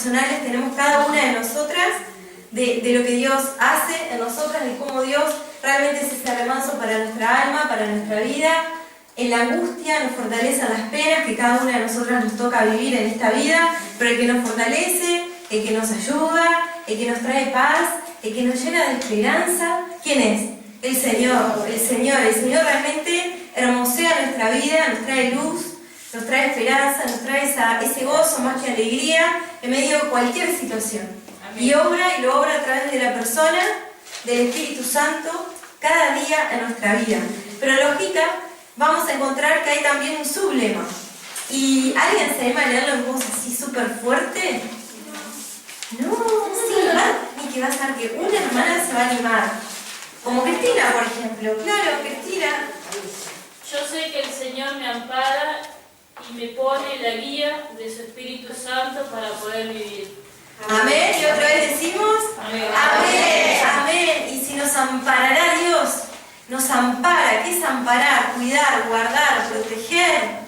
personales tenemos cada una de nosotras, de lo que Dios hace en nosotras, de cómo Dios realmente es ese remanso para nuestra alma, para nuestra vida. En la angustia nos fortalecen las penas que cada una de nosotras nos toca vivir en esta vida, pero el que nos fortalece, el que nos ayuda, el que nos trae paz, el que nos llena de esperanza, ¿quién es? El Señor. El Señor realmente hermosea nuestra vida, nos trae luz, nos trae esperanza, nos trae ese gozo más que alegría en medio de cualquier situación. Amén. Y lo obra a través de la persona, del Espíritu Santo, cada día en nuestra vida. Pero lógica, vamos a encontrar que hay también un sublema. ¿Y alguien se anima a leerlo en voz así súper fuerte? No, sí, y que va a ser que una hermana se va a animar. Como Cristina, por ejemplo. Claro, Cristina. Yo sé que el Señor me ampara y me pone la guía de su Espíritu Santo para poder vivir. Amén. Y otra vez decimos, amén. Amén. Amén. Y si nos amparará Dios, nos ampara. ¿Qué es amparar? Cuidar, guardar, proteger.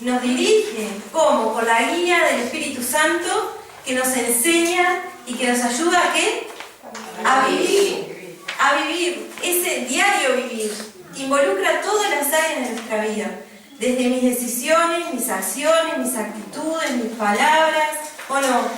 Nos dirige. ¿Cómo? Con la guía del Espíritu Santo que nos enseña y que nos ayuda ¿a qué? A vivir. A vivir. Ese diario vivir que involucra todas las áreas de nuestra vida. Desde mis decisiones, mis acciones, mis actitudes, mis palabras, ¿o no?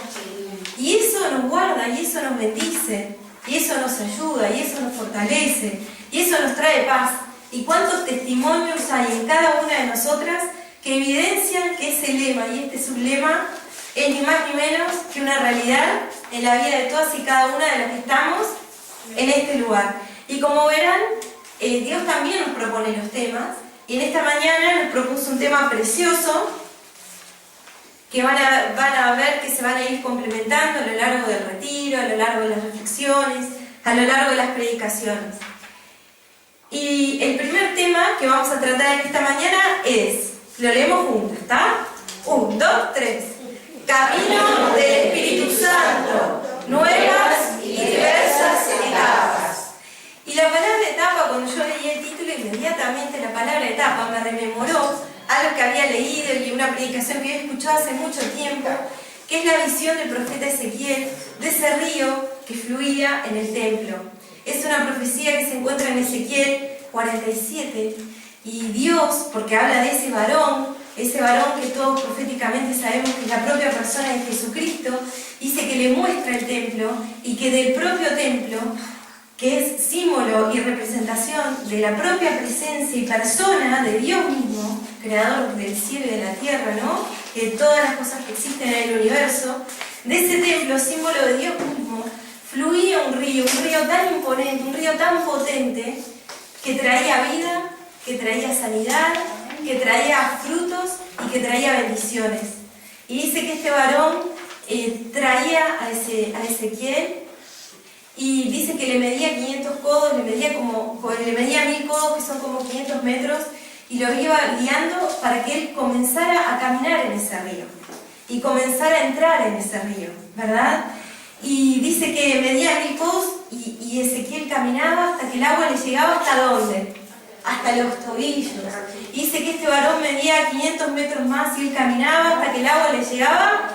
Y eso nos guarda, y eso nos bendice, y eso nos ayuda, y eso nos fortalece, y eso nos trae paz. ¿Y cuántos testimonios hay en cada una de nosotras que evidencian que ese lema y este sublema es ni más ni menos que una realidad en la vida de todas y cada una de las que estamos en este lugar? Y como verán, Dios también nos propone los temas, y en esta mañana nos propuso un tema precioso que van a ver que se van a ir complementando a lo largo del retiro, a lo largo de las reflexiones, a lo largo de las predicaciones. Y el primer tema que vamos a tratar en esta mañana es, lo leemos juntos, ¿está? 1, 2, 3. Camino del Espíritu Santo, nuevas y diversas etapas. Y la palabra etapa, cuando yo leí el título, inmediatamente la palabra etapa me rememoró algo que había leído y una predicación que había escuchado hace mucho tiempo, que es la visión del profeta Ezequiel de ese río que fluía en el templo. Es una profecía que se encuentra en Ezequiel 47, y Dios, porque habla de ese varón que todos proféticamente sabemos que es la propia persona de Jesucristo, dice que le muestra el templo y que del propio templo, que es símbolo y representación de la propia presencia y persona de Dios mismo, creador del cielo y de la tierra, ¿no? De todas las cosas que existen en el universo, de ese templo, símbolo de Dios mismo, fluía un río tan imponente, un río tan potente, que traía vida, que traía sanidad, que traía frutos y que traía bendiciones. Y dice que este varón traía a Ezequiel, y dice que le medía 500 codos, le medía 1000 codos, que son como 500 metros, y lo iba guiando para que él comenzara a caminar en ese río y comenzara a entrar en ese río, ¿verdad? Y dice que medía 1000 codos y Ezequiel caminaba hasta que el agua le llegaba ¿hasta dónde? Hasta los tobillos. Dice que este varón medía 500 metros más y él caminaba hasta que el agua le llegaba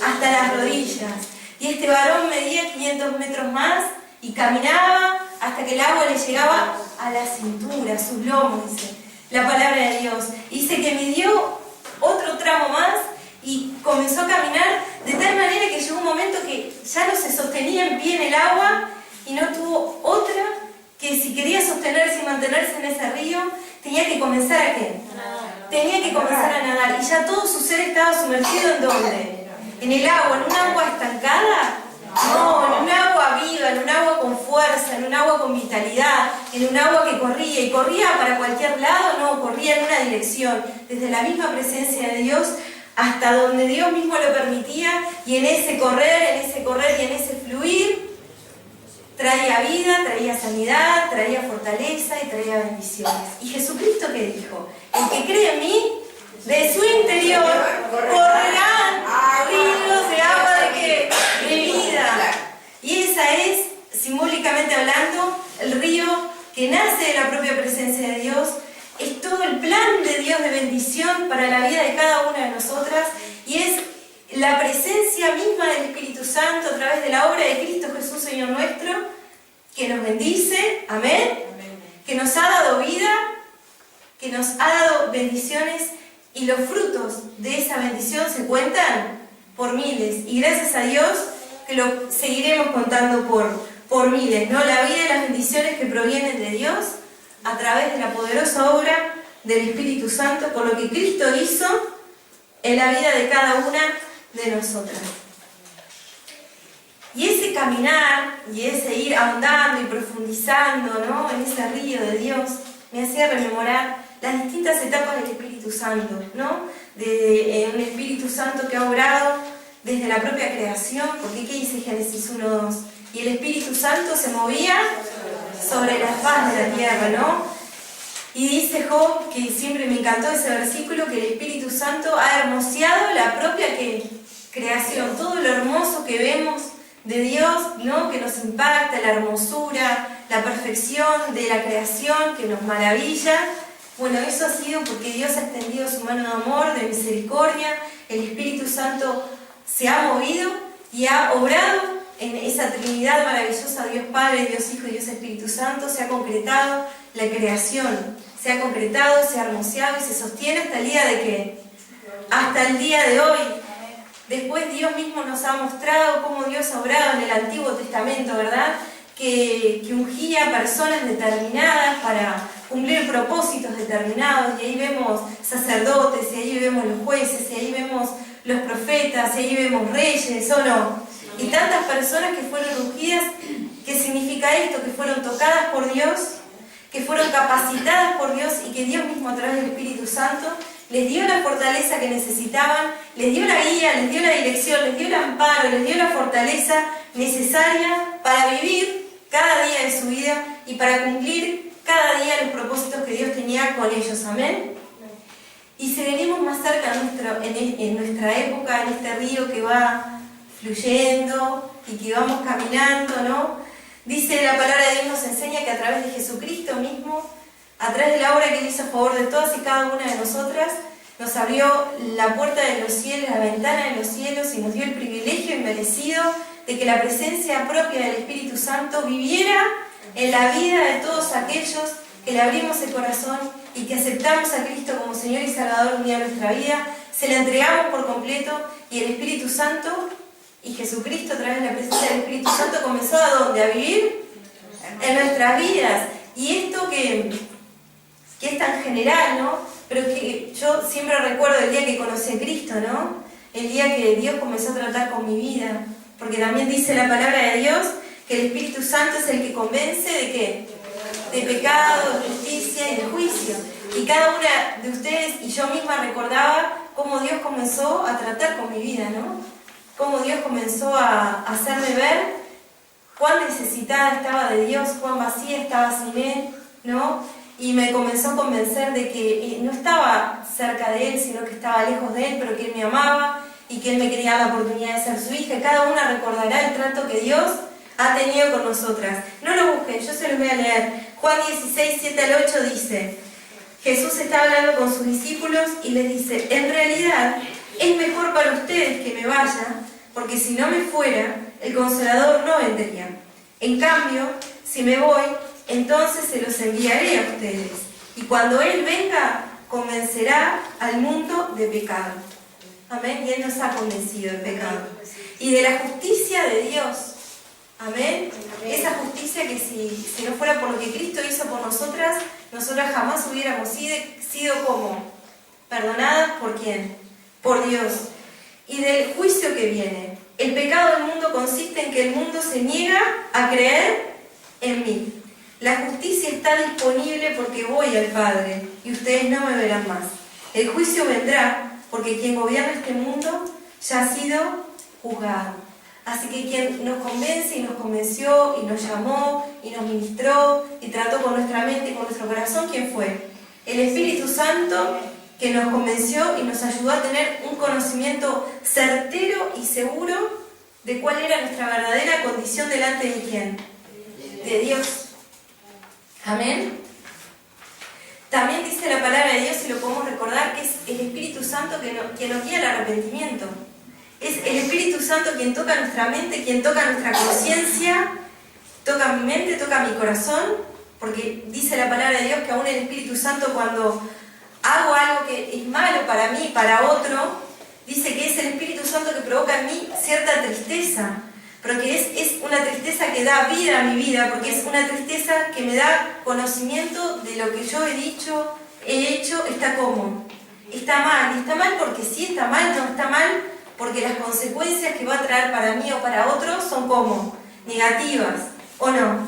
hasta las rodillas. Y este varón medía 500 metros más y caminaba hasta que el agua le llegaba a la cintura, a sus lomos, dice la palabra de Dios. Dice que midió otro tramo más y comenzó a caminar de tal manera que llegó un momento que ya no se sostenía en pie en el agua y no tuvo otra que, si quería sostenerse y mantenerse en ese río, tenía que comenzar ¿a qué? Tenía que comenzar a nadar, y ya todo su ser estaba sumergido ¿en dónde? ¿En el agua? ¿En un agua estancada? No, en un agua viva, en un agua con fuerza, en un agua con vitalidad, en un agua que corría, y corría para cualquier lado, no, corría en una dirección, desde la misma presencia de Dios hasta donde Dios mismo lo permitía, y en ese correr y en ese fluir, traía vida, traía sanidad, traía fortaleza y traía bendiciones. ¿Y Jesucristo qué dijo? El que cree en mí, de su interior correrán ríos de agua ¿de qué? De vida. Y esa es, simbólicamente hablando, el río que nace de la propia presencia de Dios. Es todo el plan de Dios de bendición para la vida de cada una de nosotras, y es la presencia misma del Espíritu Santo a través de la obra de Cristo Jesús, Señor nuestro, que nos bendice, amén, que nos ha dado vida, que nos ha dado bendiciones, y los frutos de esa bendición se cuentan por miles, y gracias a Dios que lo seguiremos contando por miles, ¿no? La vida y las bendiciones que provienen de Dios a través de la poderosa obra del Espíritu Santo, por lo que Cristo hizo en la vida de cada una de nosotras. Y ese caminar y ese ir ahondando y profundizando, ¿no?, en ese río de Dios me hacía rememorar las distintas etapas del Espíritu Santo, ¿no? De un Espíritu Santo que ha obrado desde la propia creación, porque ¿qué dice Génesis 1:2? Y el Espíritu Santo se movía sobre la faz de la tierra, ¿no? Y dice Job, que siempre me encantó ese versículo, que el Espíritu Santo ha hermoseado la propia creación, todo lo hermoso que vemos de Dios, ¿no?, que nos impacta, la hermosura, la perfección de la creación que nos maravilla. Bueno, eso ha sido porque Dios ha extendido su mano de amor, de misericordia. El Espíritu Santo se ha movido y ha obrado en esa Trinidad maravillosa, Dios Padre, Dios Hijo y Dios Espíritu Santo. Se ha concretado la creación, se ha concretado, se ha hermoseado y se sostiene hasta el día de ¿qué? Hasta el día de hoy. Después Dios mismo nos ha mostrado cómo Dios ha obrado en el Antiguo Testamento, ¿verdad? Que ungía a personas determinadas para cumplir propósitos determinados, y ahí vemos sacerdotes, y ahí vemos los jueces, y ahí vemos los profetas, y ahí vemos reyes, ¿o no? Y tantas personas que fueron ungidas. ¿Qué significa esto? Que fueron tocadas por Dios, que fueron capacitadas por Dios, y que Dios mismo a través del Espíritu Santo les dio la fortaleza que necesitaban, les dio la guía, les dio la dirección, les dio el amparo, les dio la fortaleza necesaria para vivir cada día de su vida y para cumplir cada día los propósitos que Dios tenía con ellos. Amén. Y si venimos más cerca en nuestra época, en este río que va fluyendo y que vamos caminando, ¿no? Dice la palabra de Dios, nos enseña que a través de Jesucristo mismo, a través de la obra que Él hizo a favor de todas y cada una de nosotras, nos abrió la puerta de los cielos, la ventana de los cielos, y nos dio el privilegio inmerecido de que la presencia propia del Espíritu Santo viviera en la vida de todos aquellos que le abrimos el corazón y que aceptamos a Cristo como Señor y Salvador un día de nuestra vida, se le entregamos por completo, y el Espíritu Santo y Jesucristo a través de la presencia del Espíritu Santo comenzó ¿a dónde? A vivir en nuestras vidas. Y esto que es tan general, ¿no? Pero que yo siempre recuerdo el día que conocí a Cristo, ¿no? El día que Dios comenzó a tratar con mi vida, porque también dice la palabra de Dios que el Espíritu Santo es el que convence ¿de qué? De pecado, de justicia y de juicio. Y cada una de ustedes y yo misma recordaba cómo Dios comenzó a tratar con mi vida, ¿no? Cómo Dios comenzó a hacerme ver cuán necesitada estaba de Dios, cuán vacía estaba sin Él, ¿no? Y me comenzó a convencer de que no estaba cerca de Él, sino que estaba lejos de Él, pero que Él me amaba y que Él me quería dar la oportunidad de ser su hija. Cada una recordará el trato que Dios ha tenido con nosotras. No lo busquen, yo se los voy a leer. Juan 16, 7 al 8 dice: Jesús está hablando con sus discípulos y les dice: en realidad es mejor para ustedes que me vaya, porque si no me fuera, el Consolador no vendría. En cambio, si me voy, entonces se los enviaré a ustedes. Y cuando Él venga, convencerá al mundo de pecado. Amén. Y Él nos ha convencido del pecado. Y de la justicia de Dios. Amén. Esa justicia que si no fuera por lo que Cristo hizo por nosotras jamás hubiéramos sido como perdonadas. ¿Por quién? Por Dios. Y del juicio que viene. El pecado del mundo consiste en que el mundo se niega a creer en mí. La justicia está disponible porque voy al Padre y ustedes no me verán más. El juicio vendrá porque quien gobierna este mundo ya ha sido juzgado. Así que quien nos convence y nos convenció y nos llamó y nos ministró y trató con nuestra mente y con nuestro corazón, ¿quién fue? El Espíritu Santo, que nos convenció y nos ayudó a tener un conocimiento certero y seguro de cuál era nuestra verdadera condición delante de ¿quién? De Dios. Amén. También dice la palabra de Dios, y lo podemos recordar, que es el Espíritu Santo que nos guía al arrepentimiento. Es el Espíritu Santo quien toca nuestra mente, quien toca nuestra conciencia, toca mi mente, toca mi corazón, porque dice la palabra de Dios que aún el Espíritu Santo, cuando hago algo que es malo para mí, para otro, dice que es el Espíritu Santo que provoca en mí cierta tristeza, pero que es una tristeza que da vida a mi vida, porque es una tristeza que me da conocimiento de lo que yo he dicho, he hecho, está como, está mal. Y está mal porque sí está mal, no está mal, porque las consecuencias que va a traer para mí o para otros son como negativas, ¿o no?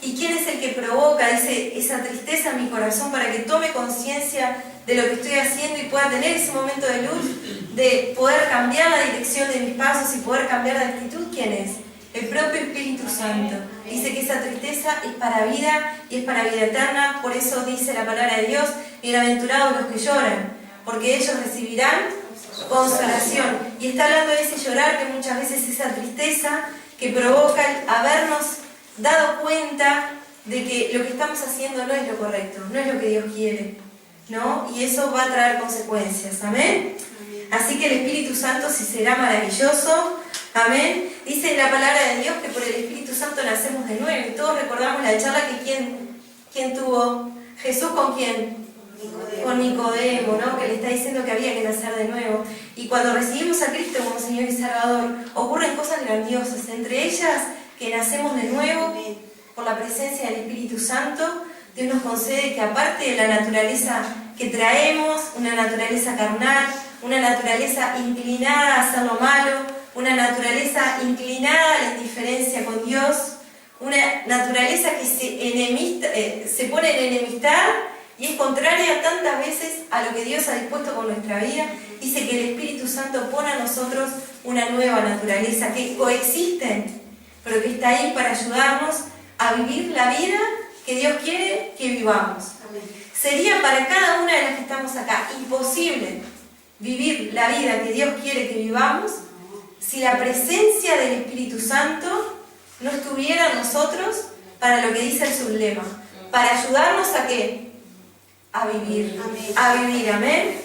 ¿Y quién es el que provoca esa tristeza en mi corazón para que tome conciencia de lo que estoy haciendo y pueda tener ese momento de luz, de poder cambiar la dirección de mis pasos y poder cambiar de actitud? ¿Quién es? El propio Espíritu Santo. Dice que esa tristeza es para vida y es para vida eterna. Por eso dice la palabra de Dios: bienaventurados los que lloran, porque ellos recibirán consolación. Y está hablando de ese llorar, que muchas veces esa tristeza que provoca el habernos dado cuenta de que lo que estamos haciendo no es lo correcto, no es lo que Dios quiere, ¿no? Y eso va a traer consecuencias, ¿amén? Así que el Espíritu Santo sí será maravilloso, ¿amén? Dice la palabra de Dios que por el Espíritu Santo nacemos de nuevo, y todos recordamos la charla que ¿quién tuvo? Jesús, ¿con quién? Con Nicodemo, ¿no? Que le está diciendo que había que nacer de nuevo. Y cuando recibimos a Cristo como Señor y Salvador, ocurren cosas grandiosas, entre ellas que nacemos de nuevo por la presencia del Espíritu Santo. Dios nos concede que, aparte de la naturaleza que traemos, una naturaleza carnal, una naturaleza inclinada a hacer lo malo, una naturaleza inclinada a la indiferencia con Dios, una naturaleza que se pone en enemistad y es contraria tantas veces a lo que Dios ha dispuesto con nuestra vida. Dice que el Espíritu Santo pone a nosotros una nueva naturaleza, que coexisten, pero que está ahí para ayudarnos a vivir la vida que Dios quiere que vivamos. Sería para cada una de las que estamos acá imposible vivir la vida que Dios quiere que vivamos si la presencia del Espíritu Santo no estuviera en nosotros, para lo que dice el sublema, para ayudarnos a ¿qué? A vivir. A vivir, amén.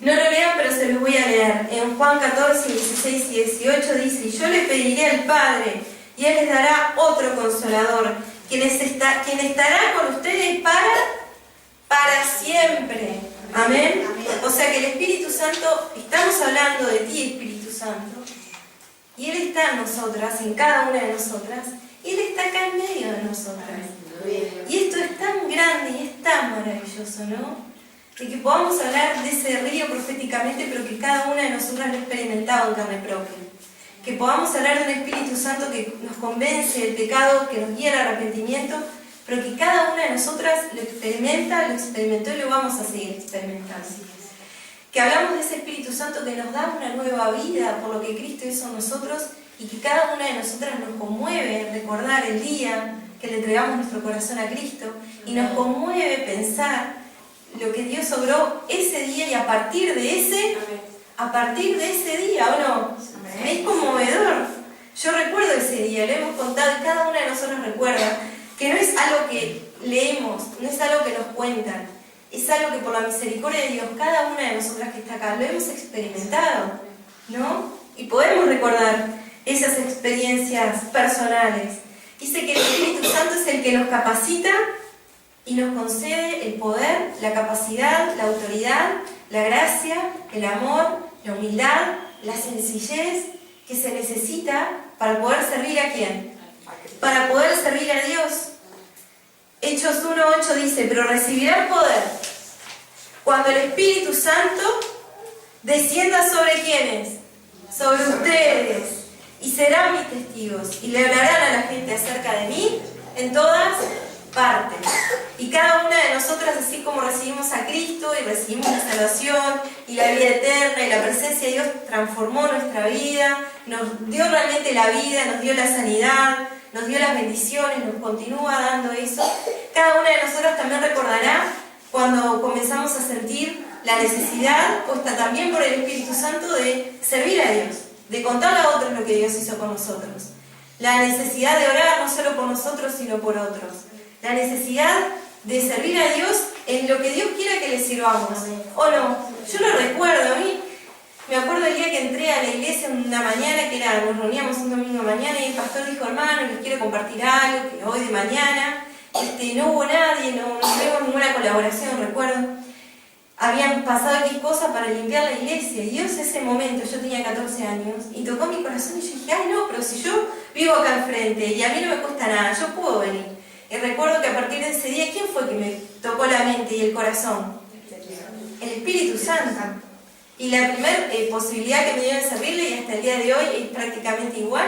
No lo lean, pero se los voy a leer. En Juan 14, 16 y 18 dice: y yo le pediré al Padre, y Él les dará otro Consolador, quien estará con ustedes para siempre. Amén. O sea que el Espíritu Santo, estamos hablando de ti, Espíritu Santo, y Él está en nosotras, en cada una de nosotras, y Él está acá en medio de nosotras. Y esto es tan grande y es tan maravilloso, ¿no? De que podamos hablar de ese río proféticamente, pero que cada una de nosotras lo ha experimentado en carne propia. Que podamos hablar de un Espíritu Santo que nos convence del pecado, que nos guía al arrepentimiento, pero que cada una de nosotras lo experimentó y lo vamos a seguir experimentando. Que hablamos de ese Espíritu Santo que nos da una nueva vida por lo que Cristo hizo en nosotros, y que cada una de nosotras nos conmueve recordar el día que le entregamos nuestro corazón a Cristo, y nos conmueve pensar lo que Dios obró ese día, y a partir de ese día, ¿o no? Es conmovedor. Yo recuerdo ese día, lo hemos contado y cada una de nosotros recuerda, que no es algo que leemos, no es algo que nos cuentan, es algo que por la misericordia de Dios, cada una de nosotras que está acá, lo hemos experimentado, ¿no? Y podemos recordar esas experiencias personales. Dice que el Espíritu Santo es el que nos capacita y nos concede el poder, la capacidad, la autoridad, la gracia, el amor, la humildad, la sencillez que se necesita para poder servir ¿a quién? Para poder servir a Dios. Hechos 1:8 dice: pero recibirán poder cuando el Espíritu Santo descienda sobre ¿quiénes? Sobre ustedes, y serán mis testigos, y le hablarán a la gente acerca de mí en todas partes. Y cada una de nosotras, así como recibimos a Cristo y recibimos la salvación y la vida eterna, y la presencia de Dios transformó nuestra vida, nos dio realmente la vida, nos dio la sanidad, nos dio las bendiciones, nos continúa dando eso. Cada una de nosotras también recordará cuando comenzamos a sentir la necesidad, puesta también por el Espíritu Santo, de servir a Dios, de contarle a otros lo que Dios hizo con nosotros. La necesidad de orar no solo por nosotros, sino por otros. La necesidad de servir a Dios en lo que Dios quiera que le sirvamos. ¿O no? Yo lo recuerdo, a mí Me acuerdo el día que entré a la iglesia una mañana, nos reuníamos un domingo mañana y el pastor dijo, hermano, les quiero compartir algo, que hoy de mañana, no hubo nadie, no tuvimos ninguna colaboración, recuerdo. Habían pasado X cosas para limpiar la iglesia y Dios ese momento, yo tenía 14 años, y tocó mi corazón y yo dije, ay no, pero si yo vivo acá enfrente y a mí no me cuesta nada, yo puedo venir. Y recuerdo que a partir de ese día, ¿quién fue que me tocó la mente y el corazón? El Espíritu Santo. Y la primera posibilidad que me dio de servirle, y hasta el día de hoy es prácticamente igual,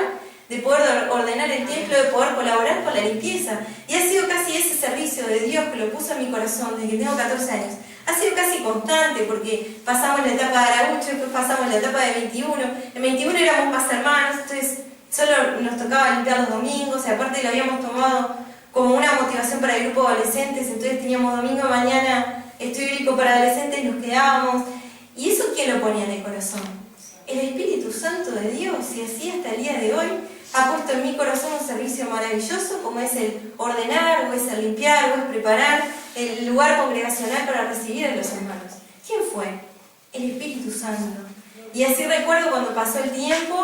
de poder ordenar el templo, de poder colaborar con la limpieza. Y ha sido casi ese servicio de Dios que lo puso en mi corazón desde que tengo 14 años. Ha sido casi constante porque pasamos la etapa de Araújo, después pasamos la etapa de 21. En 21 éramos más hermanos, entonces solo nos tocaba limpiar los domingos, y aparte lo habíamos tomado como una motivación para el grupo de adolescentes, entonces teníamos domingo mañana estudio bíblico para adolescentes y nos quedábamos. ¿Y eso quién lo ponía en el corazón? El Espíritu Santo de Dios, y así hasta el día de hoy ha puesto en mi corazón un servicio maravilloso como es el ordenar, o es el limpiar, o es preparar el lugar congregacional para recibir a los hermanos. ¿Quién fue? El Espíritu Santo. Y así recuerdo cuando pasó el tiempo,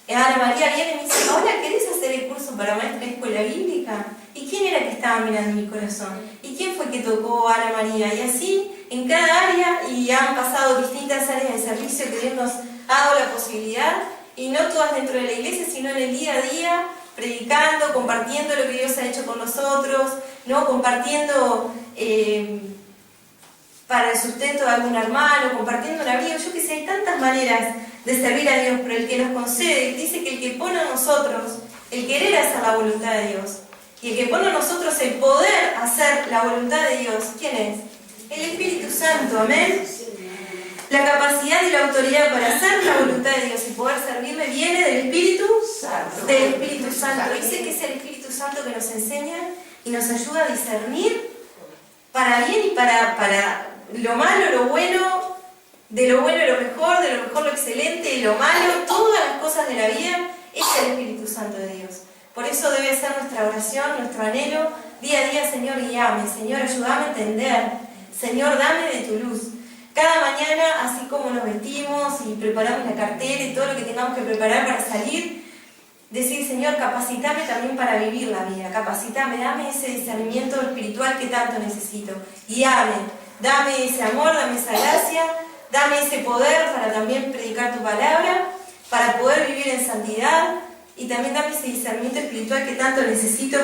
Ana María viene y me dice, ahora ¿querés hacer el curso para maestra de escuela bíblica? ¿Y quién era que estaba mirando mi corazón? ¿Y quién fue que tocó a Ana María? Y así en cada área, y han pasado distintas áreas de servicio que Dios nos ha dado la posibilidad, y no todas dentro de la iglesia, sino en el día a día, predicando, compartiendo lo que Dios ha hecho con nosotros, ¿no? Compartiendo para el sustento de algún hermano, compartiendo la vida. Yo que sé, hay tantas maneras de servir a Dios, pero el que nos concede, dice que el que pone a nosotros el querer hacer la voluntad de Dios, y el que pone a nosotros el poder hacer la voluntad de Dios, ¿quién es? El Espíritu Santo, amén. La capacidad y la autoridad para hacer la voluntad de Dios y poder servirle viene del Espíritu Santo. Del Espíritu Santo. Dice que es el Espíritu Santo que nos enseña y nos ayuda a discernir para bien y para lo malo, lo bueno, de lo bueno lo mejor, de lo mejor lo excelente, y lo malo, todas las cosas de la vida, es el Espíritu Santo de Dios. Por eso debe ser nuestra oración, nuestro anhelo, día a día, Señor, guíame, Señor, ayúdame a entender, Señor, dame de tu luz. Cada mañana, así como nos vestimos y preparamos la cartera y todo lo que tengamos que preparar para salir, decir, Señor, capacítame también para vivir la vida, capacítame, dame ese discernimiento espiritual que tanto necesito, guíame, dame ese amor, dame esa gracia, dame ese poder para también predicar tu palabra, para poder vivir en santidad, y también dame ese discernimiento espiritual que tanto necesito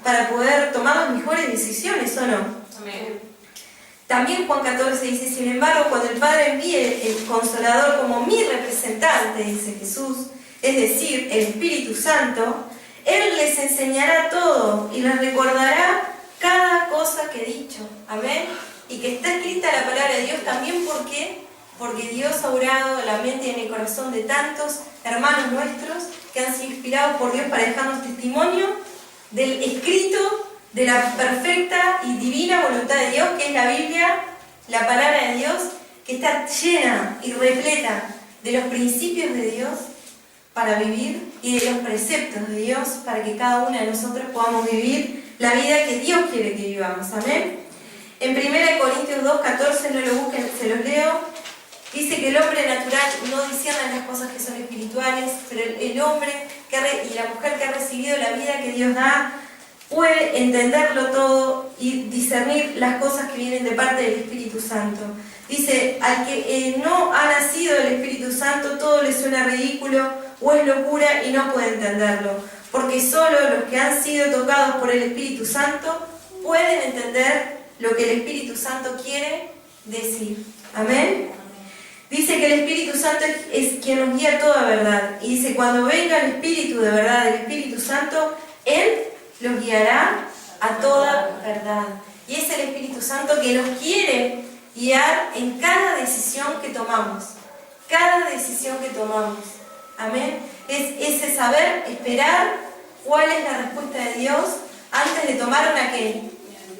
para poder tomar las mejores decisiones, ¿o no? Amén. También Juan 14 dice, sin embargo, cuando el Padre envíe el Consolador como mi representante, dice Jesús, es decir, el Espíritu Santo, Él les enseñará todo y les recordará cada cosa que he dicho. Amén. Y que está escrita la palabra de Dios también, ¿por qué? Porque Dios ha obrado en la mente y en el corazón de tantos hermanos nuestros que han sido inspirados por Dios para dejarnos testimonio del escrito de la perfecta y divina voluntad de Dios, que es la Biblia, la palabra de Dios, que está llena y repleta de los principios de Dios para vivir y de los preceptos de Dios para que cada uno de nosotros podamos vivir la vida que Dios quiere que vivamos. Amén. En 1 Corintios 2:14, no lo busquen, se los leo, dice que el hombre natural no discierne las cosas que son espirituales, pero el hombre y la mujer que ha recibido la vida que Dios da puede entenderlo todo y discernir las cosas que vienen de parte del Espíritu Santo. Dice, al que no ha nacido del Espíritu Santo, todo le suena ridículo o es locura y no puede entenderlo, porque solo los que han sido tocados por el Espíritu Santo pueden entender lo que el Espíritu Santo quiere decir. Amén. Dice que el Espíritu Santo es quien nos guía a toda verdad. Y dice, cuando venga el Espíritu de verdad, el Espíritu Santo, Él los guiará a toda verdad. Y es el Espíritu Santo que nos quiere guiar en cada decisión que tomamos. Cada decisión que tomamos. Amén. Es ese saber esperar cuál es la respuesta de Dios antes de tomar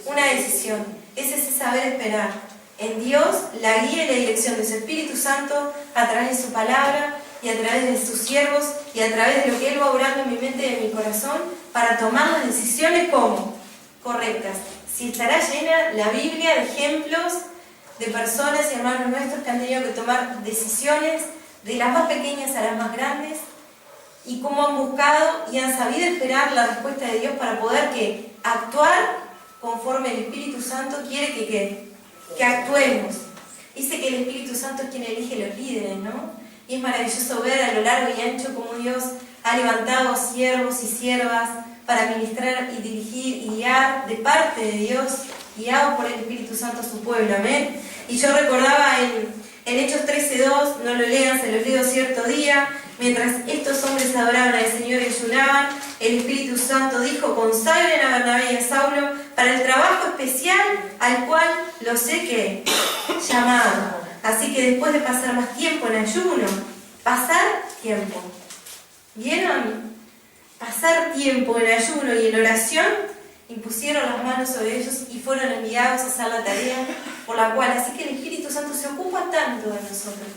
una decisión. Es ese saber esperar en Dios, la guía y la dirección de su Espíritu Santo a través de su palabra y a través de sus siervos y a través de lo que Él va obrando en mi mente y en mi corazón para tomar las decisiones como correctas. Si estará llena la Biblia de ejemplos de personas y hermanos nuestros que han tenido que tomar decisiones de las más pequeñas a las más grandes, y cómo han buscado y han sabido esperar la respuesta de Dios para poder actuar conforme el Espíritu Santo quiere que actuemos. Dice que el Espíritu Santo es quien elige los líderes, ¿no? Y es maravilloso ver a lo largo y ancho cómo Dios ha levantado siervos y siervas para ministrar y dirigir y guiar de parte de Dios, guiados por el Espíritu Santo a su pueblo, amén. Y yo recordaba en Hechos 13:2, no lo lean, se los leo cierto día, mientras estos hombres adoraban al Señor y ayunaban, el Espíritu Santo dijo: consagren a Bernabé y a Saulo para el trabajo especial al cual los he llamado. Así que después de pasar más tiempo en ayuno, pasar tiempo, ¿vieron? Pasar tiempo en ayuno y en oración, impusieron las manos sobre ellos y fueron enviados a hacer la tarea por la cual. Así que el Espíritu Santo se ocupa tanto de nosotros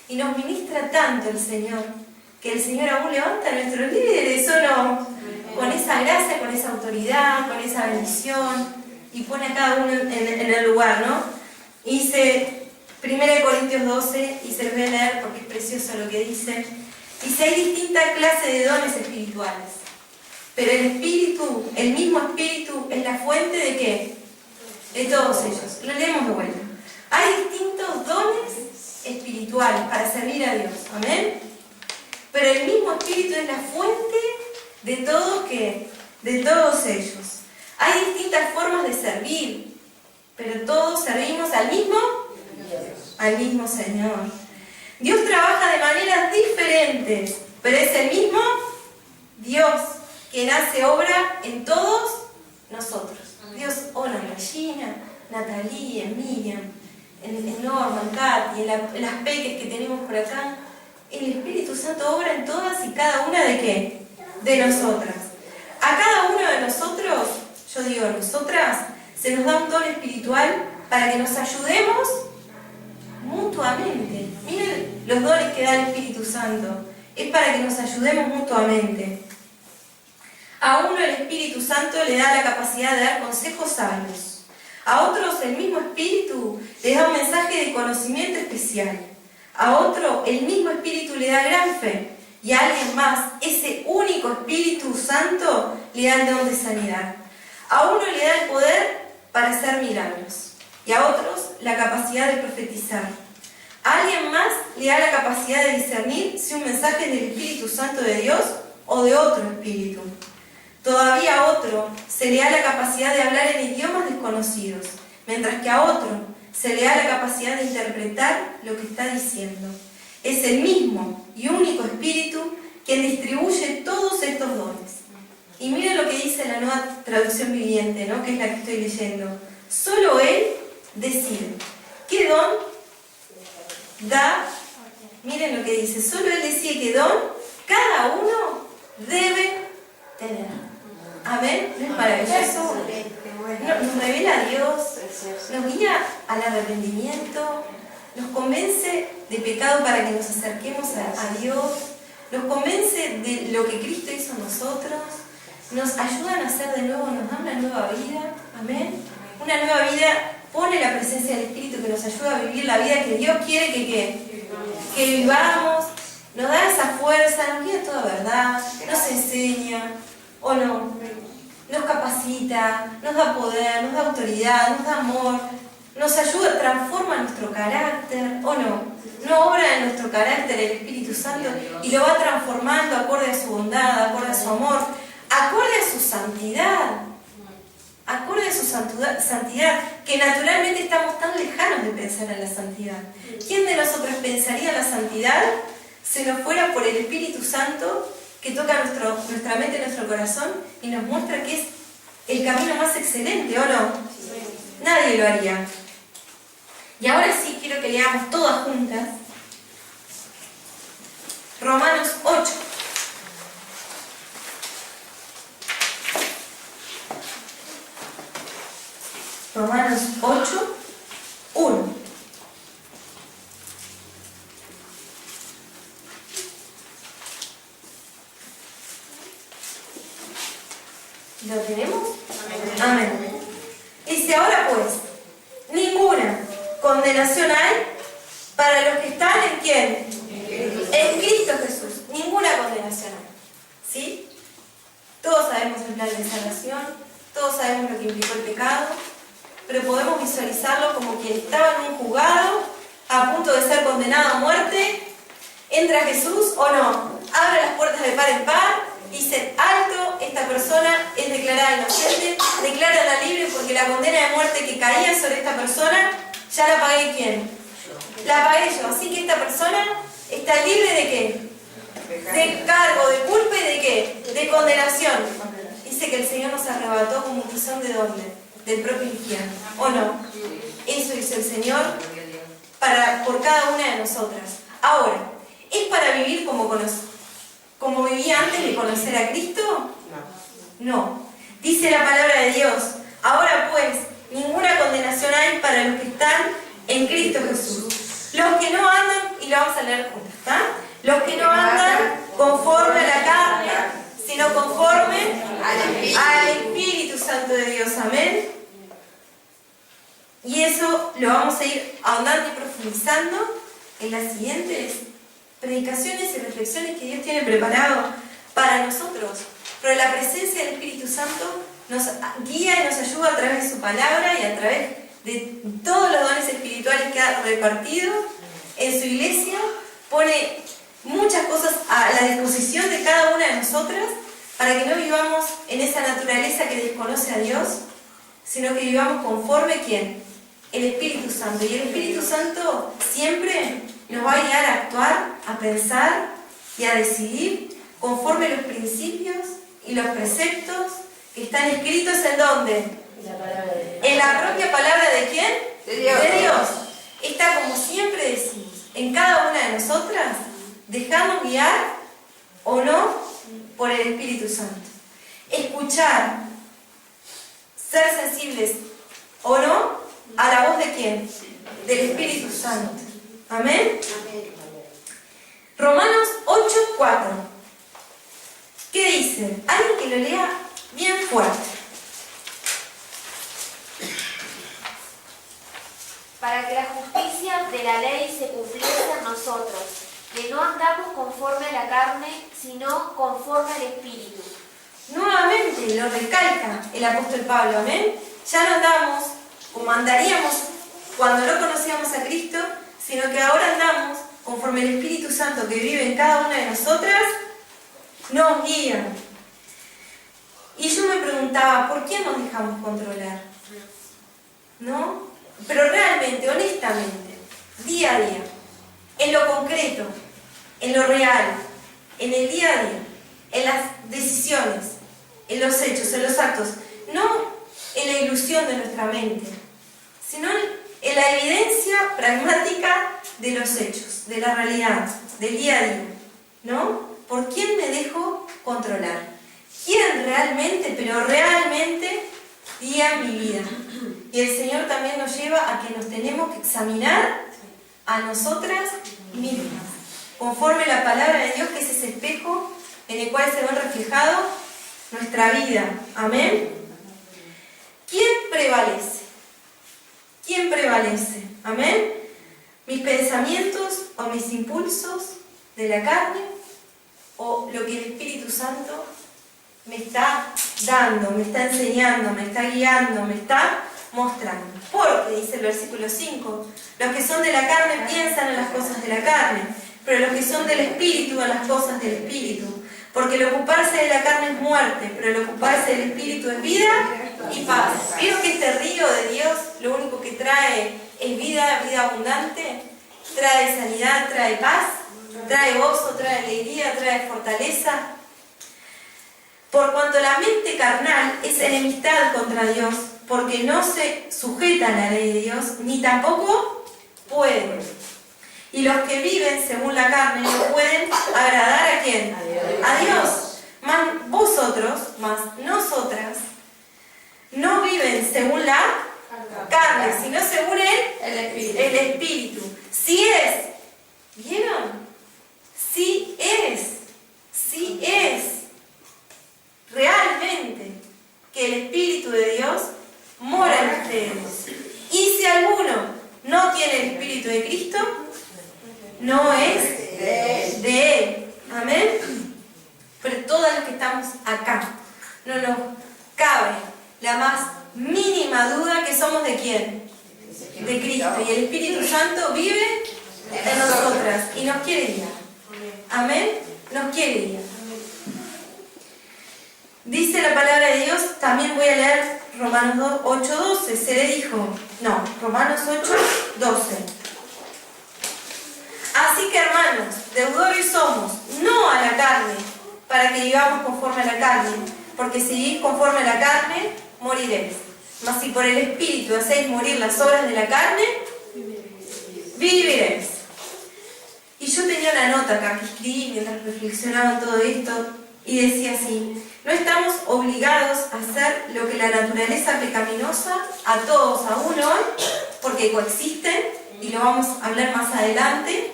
y nos ministra tanto el Señor, que el Señor aún levanta a nuestros líderes solo con esa gracia, con esa autoridad, con esa bendición, y pone a cada uno en el lugar, ¿no? Y dice 1 Corintios 12, y se los voy a leer porque es precioso lo que dice. Dice: hay distintas clases de dones espirituales, pero el mismo Espíritu es la fuente ¿de qué? De todos ellos. Lo leemos de vuelta. Hay distintos dones espirituales para servir a Dios, amén. Pero el mismo Espíritu es la fuente de todo de todos ellos. Hay distintas formas de servir, pero todos servimos al mismo Señor. Dios trabaja de maneras diferentes, pero es el mismo Dios quien hace obra en todos nosotros. Dios obra en Regina, Natalie, en Miriam, en Norma, en Katy, en las peques que tenemos por acá. El Espíritu Santo obra en todas y cada una de ¿qué? De nosotras. A cada uno de nosotros, yo digo nosotras, se nos da un don espiritual para que nos ayudemos mutuamente. Miren los dones que da el Espíritu Santo. Es para que nos ayudemos mutuamente. A uno el Espíritu Santo le da la capacidad de dar consejos sabios. A otros el mismo Espíritu le da un mensaje de conocimiento especial. A otro el mismo Espíritu le da gran fe. Y a alguien más, ese único Espíritu Santo le da el don de sanidad. A uno le da el poder para hacer milagros. Y a otros la capacidad de profetizar. A alguien más le da la capacidad de discernir si un mensaje es del Espíritu Santo de Dios o de otro espíritu. Todavía a otro se le da la capacidad de hablar en idiomas desconocidos, mientras que a otro se le da la capacidad de interpretar lo que está diciendo. Es el mismo y único Espíritu quien distribuye todos estos dones. Y miren lo que dice la Nueva Traducción Viviente, ¿no? Que es la que estoy leyendo. Solo Él decide qué don da. Miren lo que dice. Solo Él decide qué don cada uno debe tener. Amén. ¿No es maravilloso? Nos revela a Dios, nos guía al arrepentimiento, nos convence de pecado para que nos acerquemos a Dios, nos convence de lo que Cristo hizo en nosotros, nos ayuda a nacer de nuevo, nos da una nueva vida. Amén. Una nueva vida pone la presencia del Espíritu que nos ayuda a vivir la vida que Dios quiere que vivamos, nos da esa fuerza, nos guía toda verdad, nos enseña, ¿o no? Nos capacita, nos da poder, nos da autoridad, nos da amor, nos ayuda, transforma nuestro carácter, ¿o no? No obra en nuestro carácter el Espíritu Santo y lo va transformando acorde a su bondad, acorde a su amor, acorde a su santidad. Acorde a su santidad, que naturalmente estamos tan lejanos de pensar en la santidad. ¿Quién de nosotros pensaría en la santidad si no fuera por el Espíritu Santo que toca nuestra mente, nuestro corazón y nos muestra que es el camino más excelente, ¿o no? Nadie lo haría. Y ahora sí quiero que leamos todas juntas Romanos 8. Romanos 8, 1. ¿Lo tenemos? Amén. Dice: ahora pues, ninguna condenación hay para los que están en ¿quién? En Cristo Jesús. Ninguna condenación hay. ¿Sí? Todos sabemos el plan de salvación, todos sabemos lo que implicó el pecado, pero podemos visualizarlo como quien estaba en un juzgado, a punto de ser condenado a muerte. Entra Jesús o no, abre las puertas de par en par, dice alto, esta persona es declarada inocente, declárala libre porque la condena de muerte que caía sobre esta persona, ya la pagué ¿quién? La pagué yo, así que esta persona está libre de ¿qué? De cargo, de culpa y de ¿qué? De condenación. Dice que el Señor nos arrebató como un tizón de ¿dónde? Del propio infierno, ¿o no? Eso hizo el Señor por cada una de nosotras. Ahora, ¿es para vivir como vivía antes de conocer a Cristo? No. Dice la palabra de Dios, ahora pues, ninguna condenación hay para los que están en Cristo Jesús. Los que no andan, y lo vamos a leer juntos, ¿está? Los que no andan conforme a la carne, sino conforme al Espíritu Santo de Dios. Amén. Y eso lo vamos a ir ahondando y profundizando en las siguientes predicaciones y reflexiones que Dios tiene preparado para nosotros. Pero la presencia del Espíritu Santo nos guía y nos ayuda a través de su palabra y a través de todos los dones espirituales que ha repartido en su iglesia. Pone muchas cosas a la disposición de cada una de nosotras para que no vivamos en esa naturaleza que desconoce a Dios, sino que vivamos conforme ¿quién? El Espíritu Santo. Y el Espíritu Santo siempre nos va a guiar a actuar, a pensar y a decidir conforme los principios y los preceptos que están escritos ¿en dónde? En la propia palabra ¿de quién? De Dios. De Dios. Está, como siempre decimos, en cada una de nosotras, dejarnos guiar o no por el Espíritu Santo. Escuchar, ser sensibles o no a la voz de quién? Del Espíritu Santo. Amén. Romanos 8:4. ¿Qué dice? Alguien que lo lea bien fuerte. Para que la justicia de la ley se cumpliese en nosotros, que no andamos conforme a la carne, sino conforme al Espíritu. Nuevamente lo recalca el apóstol Pablo, amén. Ya no andamos como andaríamos cuando no conocíamos a Cristo, sino que ahora andamos conforme el Espíritu Santo que vive en cada una de nosotras nos guía. Y yo me preguntaba, ¿por qué nos dejamos controlar? ¿No? Pero realmente, honestamente, día a día, en lo concreto, en lo real, en el día a día, en las decisiones, en los hechos, en los actos, no en la ilusión de nuestra mente, sino en la evidencia pragmática de los hechos, de la realidad, del día a día, ¿no? ¿Por quién me dejo controlar? ¿Quién realmente, pero realmente, guía mi vida? Y el Señor también nos lleva a que nos tenemos que examinar a nosotras mismas, conforme la palabra de Dios, que es ese espejo en el cual se ve reflejado nuestra vida. Amén. ¿Quién prevalece? ¿Quién prevalece? Amén. ¿Mis pensamientos o mis impulsos de la carne o lo que el Espíritu Santo me está dando, me está enseñando, me está guiando, me está mostrando? Porque, dice el versículo 5, los que son de la carne piensan en las cosas de la carne, pero los que son del Espíritu en las cosas del Espíritu. Porque el ocuparse de la carne es muerte, pero el ocuparse del Espíritu es vida y paz. ¿Vieron que este río de Dios lo único que trae es vida, vida abundante? Trae sanidad, trae paz, trae gozo, trae alegría, trae fortaleza. Por cuanto la mente carnal es enemistad contra Dios, porque no se sujeta a la ley de Dios, ni tampoco puede. Y los que viven según la carne no pueden agradar ¿a quién? A Dios. Mas vosotros, mas nosotras, no viven según la carne, sino según el Espíritu. Si es, ¿vieron? Si es realmente que el Espíritu de Dios mora en ustedes. Y si alguno no tiene Espíritu de Cristo no es de Él. Amén. Pero todos los que estamos acá, no nos cabe la más mínima duda que somos de quién, de Cristo, y el Espíritu Santo vive en nosotras y nos quiere guiar. Amén, nos quiere guiar. Dice la palabra de Dios, también voy a leer Romanos 8:12, Romanos 8:12. Así que hermanos, deudores somos, no a la carne, para que vivamos conforme a la carne, porque si vivís conforme a la carne, moriréis. Mas si por el Espíritu hacéis morir las obras de la carne, viviréis. Y yo tenía una nota acá que escribí mientras reflexionaba en todo esto, y decía así: no estamos obligados a hacer lo que la naturaleza pecaminosa, a todos aún hoy, porque coexisten, y lo vamos a hablar más adelante,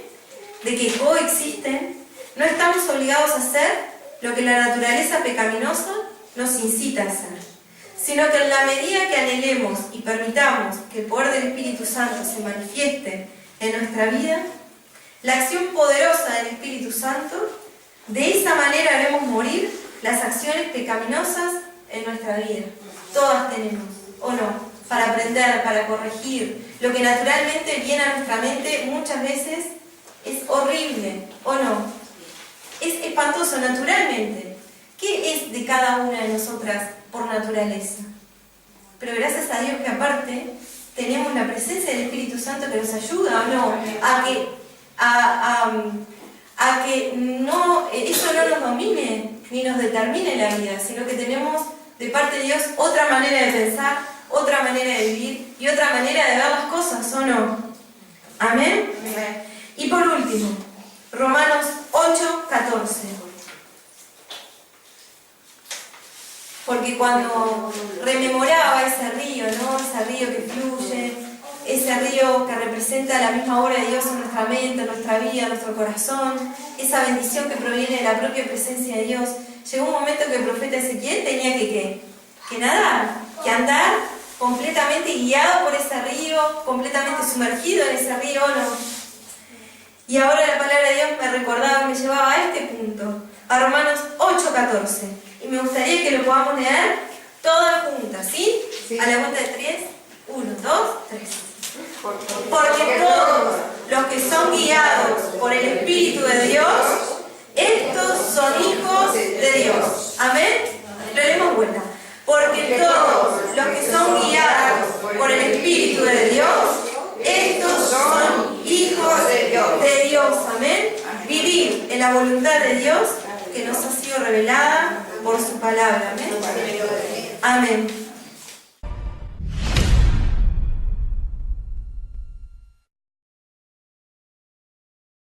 de que coexisten. No estamos obligados a hacer lo que la naturaleza pecaminosa nos incita a hacer, sino que en la medida que anhelemos y permitamos que el poder del Espíritu Santo se manifieste en nuestra vida, la acción poderosa del Espíritu Santo, de esa manera haremos morir las acciones pecaminosas en nuestra vida. Todas tenemos, ¿o no? Para aprender, para corregir. Lo que naturalmente viene a nuestra mente muchas veces es horrible, ¿o no? Es espantoso naturalmente. ¿Qué es de cada una de nosotras por naturaleza? Pero gracias a Dios que aparte tenemos la presencia del Espíritu Santo que nos ayuda, ¿o no? A que no, eso no nos domine ni nos determine la vida, sino que tenemos de parte de Dios otra manera de pensar, otra manera de vivir y otra manera de ver las cosas, ¿o no? ¿Amén? Amén. Y por último, Romanos 8:14. Porque cuando rememoraba ese río, ¿no? Ese río que fluye, ese río que representa la misma obra de Dios en nuestra mente, en nuestra vida, en nuestro corazón, esa bendición que proviene de la propia presencia de Dios, llegó un momento que el profeta Ezequiel tenía que nadar, que andar completamente guiado por ese río, completamente sumergido en ese río, ¿no? Y ahora la palabra de Dios me recordaba, me llevaba a este punto, a Romanos 8:14. Y me gustaría que lo podamos leer todas juntas, ¿sí? A la cuenta de 3, 1, 2, 3. Porque todos los que son guiados por el Espíritu de Dios, estos son hijos de Dios. ¿Amén? Lo leemos vuelta. Porque todos los que son guiados por el Espíritu de Dios, estos son hijos de Dios. Amén. Vivir en la voluntad de Dios que nos ha sido revelada por su palabra. Amén. Amén.